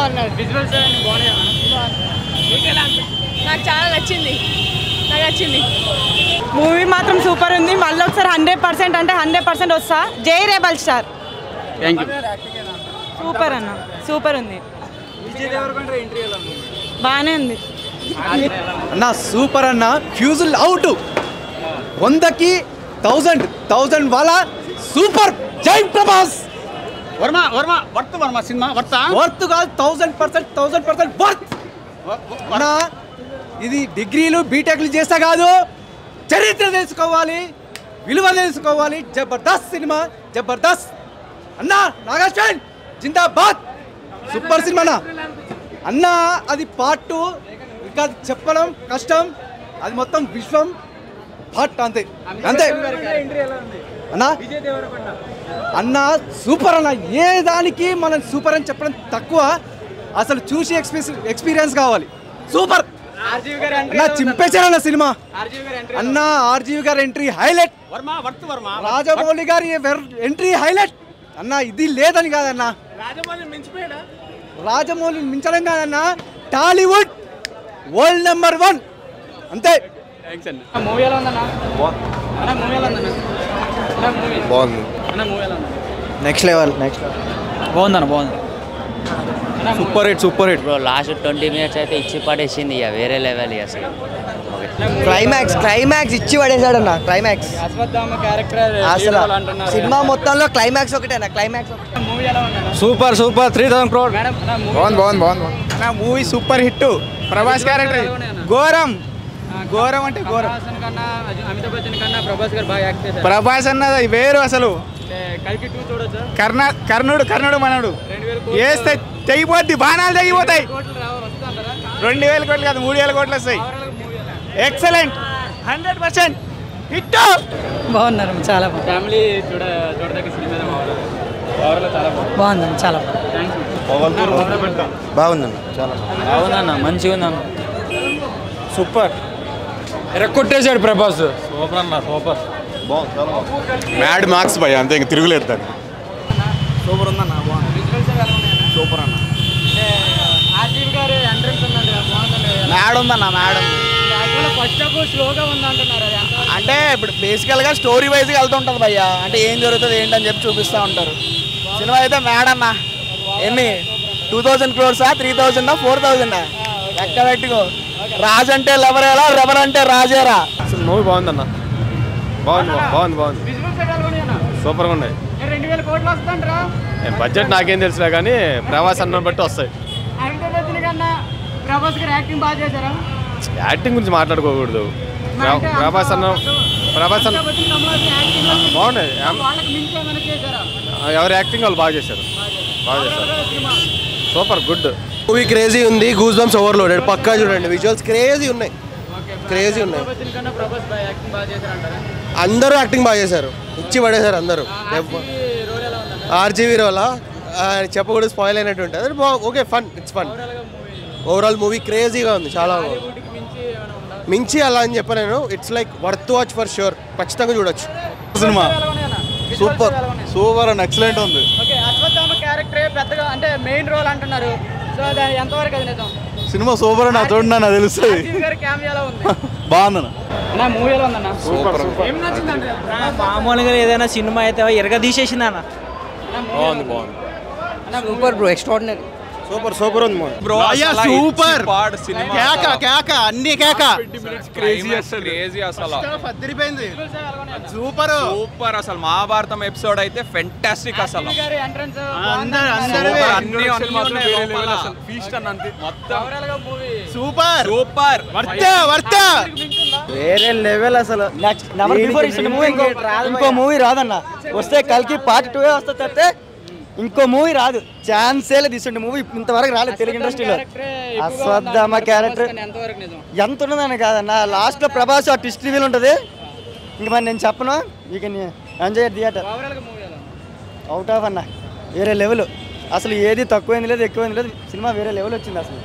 బాగున్నాడు. విజువల్స్ నాకు చాలా నచ్చింది. మూవీ మాత్రం సూపర్ ఉంది. మళ్ళీ ఒకసారి 100% అంటే 100% వస్తా. జై రెబల్ స్టార్. సూపర్ అన్న, సూపర్ ఉంది. బాగానే ఉంది అన్న. సూపర్ అన్న. ఫ్యూజుల్ అవుట్ 100కి 1000 వాళ్ళ సూపర్. జై ప్రభాస్. వర్మ సినిమా వర్త్ కాదు 1000% వర్త్ అన్న. ఇది డిగ్రీలు బీటెక్లు చేస్తా కాదు, చరిత్ర తెలుసుకోవాలి, విలువ తెలుసుకోవాలి. జబర్దస్త్ సినిమా, జబర్దస్త్ అన్న. నాగార్జున జిందాబాద్. సూపర్ సినిమా అన్న. అది పార్ట్ 2 ఇంకా చెప్పడం కష్టం. అది మొత్తం విశ్వం పార్ట్ అంతే అంతే అన్న. అన్న సూపర్ అన్న. ఏ దానికి మనం సూపర్ అని చెప్పడం తక్కువ, అసలు చూసి ఎక్స్పీరియన్స్ కావాలి. సూపర్ అన్న. చింపేశారన్న సినిమా అన్న. ఆర్జీవి గారి ఎంట్రీ హైలైట్. రాజమౌళి గారి ఎంట్రీ హైలైట్ అన్న. ఇది లేదని కాదన్న, రాజమౌళి మించడం కాదన్న. టాలీవుడ్ వరల్డ్ నెంబర్ 1 అంతే. Next level. బాగుంది. Super hit bro. Last 20 minutes అయితే ఇచ్చి పడేసింది. ఇక వేరే లెవెల్ అసలు. క్లైమాక్స్ ఇచ్చి పడేసాడన్న. క్లైమాక్స్ అసలు సినిమా మొత్తంలో క్లైమాక్స్ ఒకటేనా. Climax super 3000 crore. బాగుంది. Movie super hit. Prabhas character ఘోరం అంటే ఘోరం. ప్రభాస్ అన్నది వేరు అసలు. కర్ణుడు మనడు వేస్తే తెగిపోద్ది, బాణాలు తెగిపోతాయి. 2000 కోట్లు కాదు 3000 కోట్లు వస్తాయి. Excellent 100% hit. బాగున్నారు. చాలా ఫ్యామిలీ చూడదగ్గ సినిమా బాగుంది. చాలా బాగుందన్న. చాలా బాగుందన్న, మంచిగా ఉందన్న. సూపర్. ఎరక్కొట్టేశాడు ప్రభాస్. సూపర్. మ్యాడ్ మార్క్స్ భయ అంతే, ఇంక తిరుగులేదు దాన్ని. సూపర్ ఉందన్న. సూపర్ అన్న. మ్యాడ్ ఉందన్న. ఫస్ట్ హాఫ్ స్లోగా ఉంది అంటున్నారు. అంటే ఇప్పుడు బేసికల్గా స్టోరీ వైజ్గా వెళ్తుంటుంది భయ్య. అంటే ఏం జరుగుతుంది ఏంటని చెప్పి చూపిస్తూ ఉంటారు. సినిమా అయితే మ్యాడ్ అన్న. ఎన్ని 2000 crores 3000 4000 ఎక్కడ పెట్టుకో. రాజు అంటే లెవరేలా, రెవర్ అంటే రాజేరా. మూవీ బాగుందన్న. బాగుంది. సూపర్గా ఉన్నాయి. 2000 కోట్లు వస్తుంటారా? బడ్జెట్ నాకేం తెలుసులే కానీ ప్రభాస్ అన్న బట్టి వస్తాయి. ప్రభాస్ గారు యాక్టింగ్ బాగా చేశారా? యాక్టింగ్ గురించి మాట్లాడుకోకూడదు. ప్రభాస్ అన్న బాగున్నాయి. ఎవరి యాక్టింగ్ వాళ్ళు బాగా చేశారు. Super good. మూవీ క్రేజీ ఉంది. Goose bumps overloaded. పక్కా చూడండి. విజువల్స్ క్రేజీ ఉన్నాయి. అందరూ యాక్టింగ్ బాగా చేశారు. ఇచ్చి పడేశారు అందరూ. ఆర్జీవి రోలా చెప్పకూడదు, స్పాయిల్ అయినట్టు ఉంటుంది. Okay, fun. It's fun. Overall movie క్రేజీగా ఉంది. చాలా మించి అలా అని చెప్పలేను. It's like worth watch for sure. ఖచ్చితంగా చూడొచ్చు సినిమా. సూపర్ అండ్ ఎక్సలెంట్ ఉంది. క్యారెక్టర్ పెద్దగా అంటే మెయిన్ రోల్ అంటున్నారు. సో అది ఎంతవరకు అది నిజం? సినిమా సూపర్ అని చూడండి నాకు తెలుస్తుంది. బాగుందన్న. మూవీలో ఉందన్న. మామూలుగా ఏదైనా సినిమా అయితే ఎరగ తీసేసింది అన్న. బాగుంది. Super bro. ఎక్స్ట్రాడినరీ. సూపర్ ఉంది బ్రో. సూపర్. కేక అన్ని కేక. క్రేజీ అసలు సూపర్ అసలు. మహాభారతం ఎపిసోడ్ అయితే ఫెంటాస్టిక్ అసలు. సూపర్. వేరే లెవెల్ అసలు. ఇంకో మూవీ రాదన్న. వస్తే కల్కి పార్ట్ 2 వస్తే తప్పితే ఇంకో మూవీ రాదు. ఛాన్సే లేదు. తీసుండే మూవీ ఇంతవరకు రాలేదు తెలుగు ఇండస్ట్రీలో. అశ్వత్థామ క్యారెక్టర్ ఎంత ఉన్నదని కాదన్న. లాస్ట్లో ప్రభాస్ ఆ ట్విస్ట్ రివీల్ ఉంటుంది. ఇంక మరి నేను చెప్పను. You can enjoy theatre. Out of అన్న. వేరే లెవెల్ అసలు. ఏది తక్కువైంది లేదు, ఎక్కువైంది లేదు. సినిమా వేరే లెవెల్ వచ్చింది అసలు.